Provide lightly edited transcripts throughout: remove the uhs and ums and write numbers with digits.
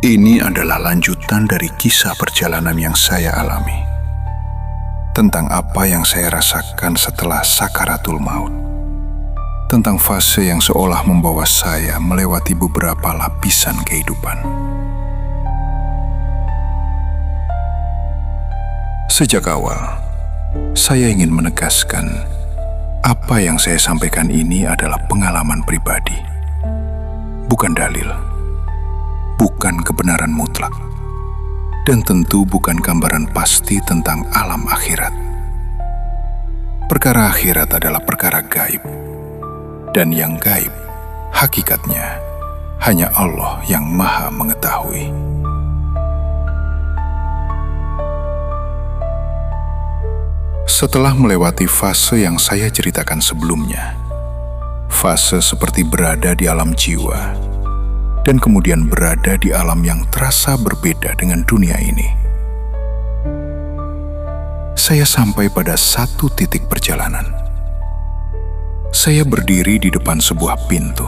Ini adalah lanjutan dari kisah perjalanan yang saya alami, tentang apa yang saya rasakan setelah sakaratul maut, tentang fase yang seolah membawa saya melewati beberapa lapisan kehidupan. Sejak awal, saya ingin menegaskan apa yang saya sampaikan ini adalah pengalaman pribadi, bukan dalil, bukan kebenaran mutlak, dan tentu bukan gambaran pasti tentang alam akhirat. Perkara akhirat adalah perkara gaib, dan yang gaib, hakikatnya, hanya Allah yang Maha Mengetahui. Setelah melewati fase yang saya ceritakan sebelumnya, fase seperti berada di alam jiwa, dan kemudian berada di alam yang terasa berbeda dengan dunia ini, saya sampai pada satu titik perjalanan. Saya berdiri di depan sebuah pintu.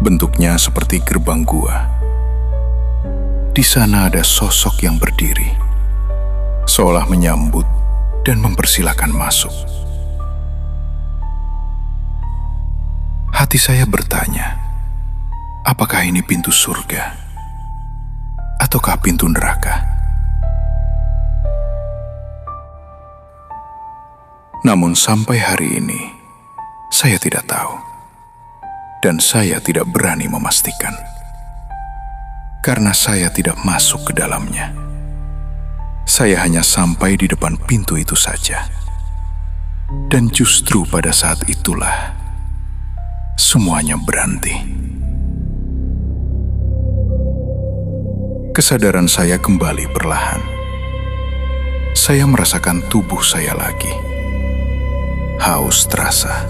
Bentuknya seperti gerbang gua. Di sana ada sosok yang berdiri, seolah menyambut dan mempersilahkan masuk. Hati saya bertanya, apakah ini pintu surga ataukah pintu neraka? Namun sampai hari ini, saya tidak tahu. Dan saya tidak berani memastikan. Karena saya tidak masuk ke dalamnya. Saya hanya sampai di depan pintu itu saja. Dan justru pada saat itulah, semuanya berhenti. Kesadaran saya kembali perlahan. Saya merasakan tubuh saya lagi. Haus terasa.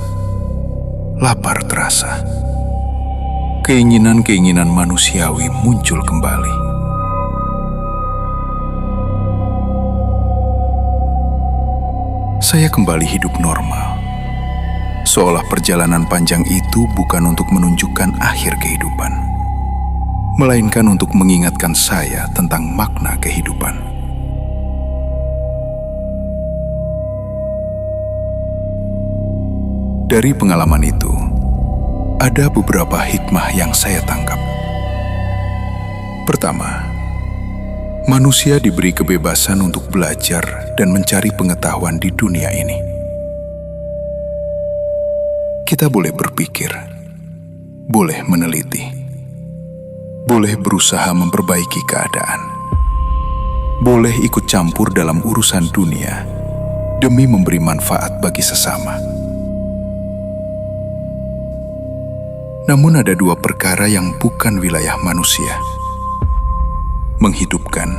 Lapar terasa. Keinginan-keinginan manusiawi muncul kembali. Saya kembali hidup normal. Seolah perjalanan panjang itu bukan untuk menunjukkan akhir kehidupan, melainkan untuk mengingatkan saya tentang makna kehidupan. Dari pengalaman itu, ada beberapa hikmah yang saya tangkap. Pertama, manusia diberi kebebasan untuk belajar dan mencari pengetahuan di dunia ini. Kita boleh berpikir, boleh meneliti, boleh berusaha memperbaiki keadaan, boleh ikut campur dalam urusan dunia demi memberi manfaat bagi sesama. Namun ada dua perkara yang bukan wilayah manusia: menghidupkan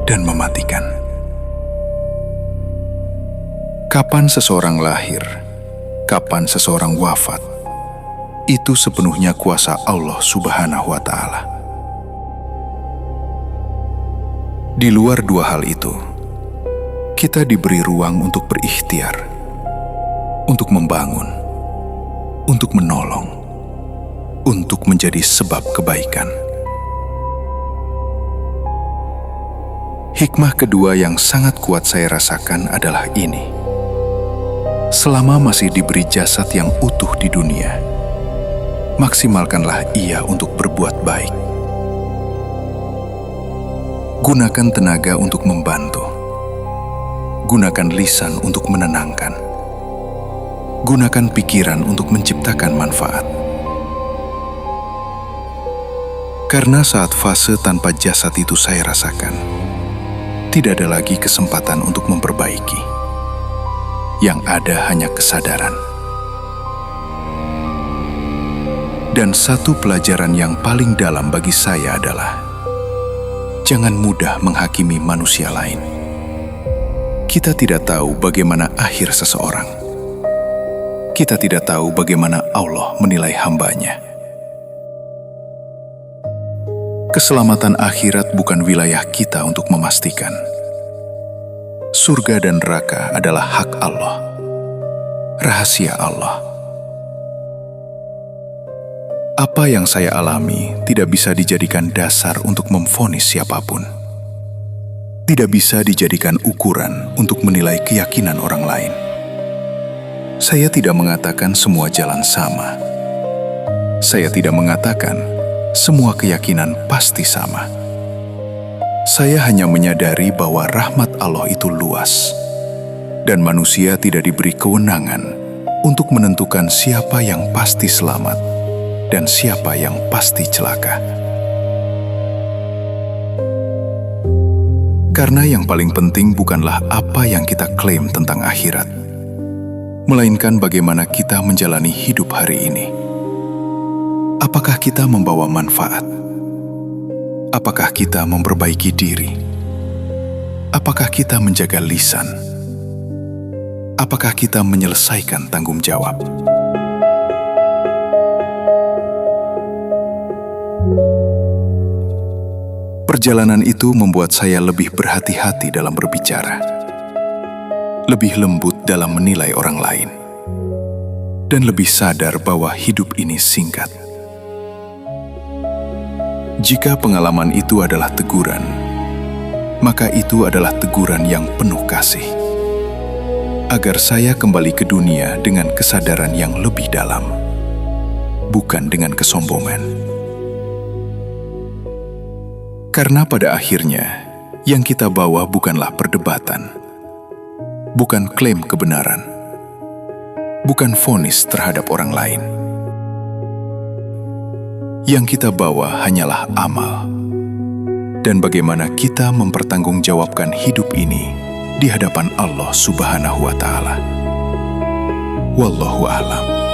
dan mematikan. Kapan seseorang lahir, kapan seseorang wafat, itu sepenuhnya kuasa Allah Subhanahu wa Ta'ala. Di luar dua hal itu, kita diberi ruang untuk berikhtiar, untuk membangun, untuk menolong, untuk menjadi sebab kebaikan. Hikmah kedua yang sangat kuat saya rasakan adalah ini: selama masih diberi jasad yang utuh di dunia, maksimalkanlah ia untuk berbuat baik. Gunakan tenaga untuk membantu. Gunakan lisan untuk menenangkan. Gunakan pikiran untuk menciptakan manfaat. Karena saat fase tanpa jasad itu saya rasakan, tidak ada lagi kesempatan untuk memperbaiki. Yang ada hanya kesadaran. Dan satu pelajaran yang paling dalam bagi saya adalah, jangan mudah menghakimi manusia lain. Kita tidak tahu bagaimana akhir seseorang. Kita tidak tahu bagaimana Allah menilai hamba-Nya. Keselamatan akhirat bukan wilayah kita untuk memastikan. Surga dan neraka adalah hak Allah, rahasia Allah. Apa yang saya alami tidak bisa dijadikan dasar untuk memvonis siapapun. Tidak bisa dijadikan ukuran untuk menilai keyakinan orang lain. Saya tidak mengatakan semua jalan sama. Saya tidak mengatakan semua keyakinan pasti sama. Saya hanya menyadari bahwa rahmat Allah itu luas, dan manusia tidak diberi kewenangan untuk menentukan siapa yang pasti selamat dan siapa yang pasti celaka. Karena yang paling penting bukanlah apa yang kita klaim tentang akhirat, melainkan bagaimana kita menjalani hidup hari ini. Apakah kita membawa manfaat? Apakah kita memperbaiki diri? Apakah kita menjaga lisan? Apakah kita menyelesaikan tanggung jawab? Perjalanan itu membuat saya lebih berhati-hati dalam berbicara, lebih lembut dalam menilai orang lain, dan lebih sadar bahwa hidup ini singkat. Jika pengalaman itu adalah teguran, maka itu adalah teguran yang penuh kasih, agar saya kembali ke dunia dengan kesadaran yang lebih dalam, bukan dengan kesombongan. Karena pada akhirnya, yang kita bawa bukanlah perdebatan, bukan klaim kebenaran, bukan vonis terhadap orang lain. Yang kita bawa hanyalah amal, dan bagaimana kita mempertanggungjawabkan hidup ini di hadapan Allah Subhanahu wa Ta'ala. Wallahu a'lam.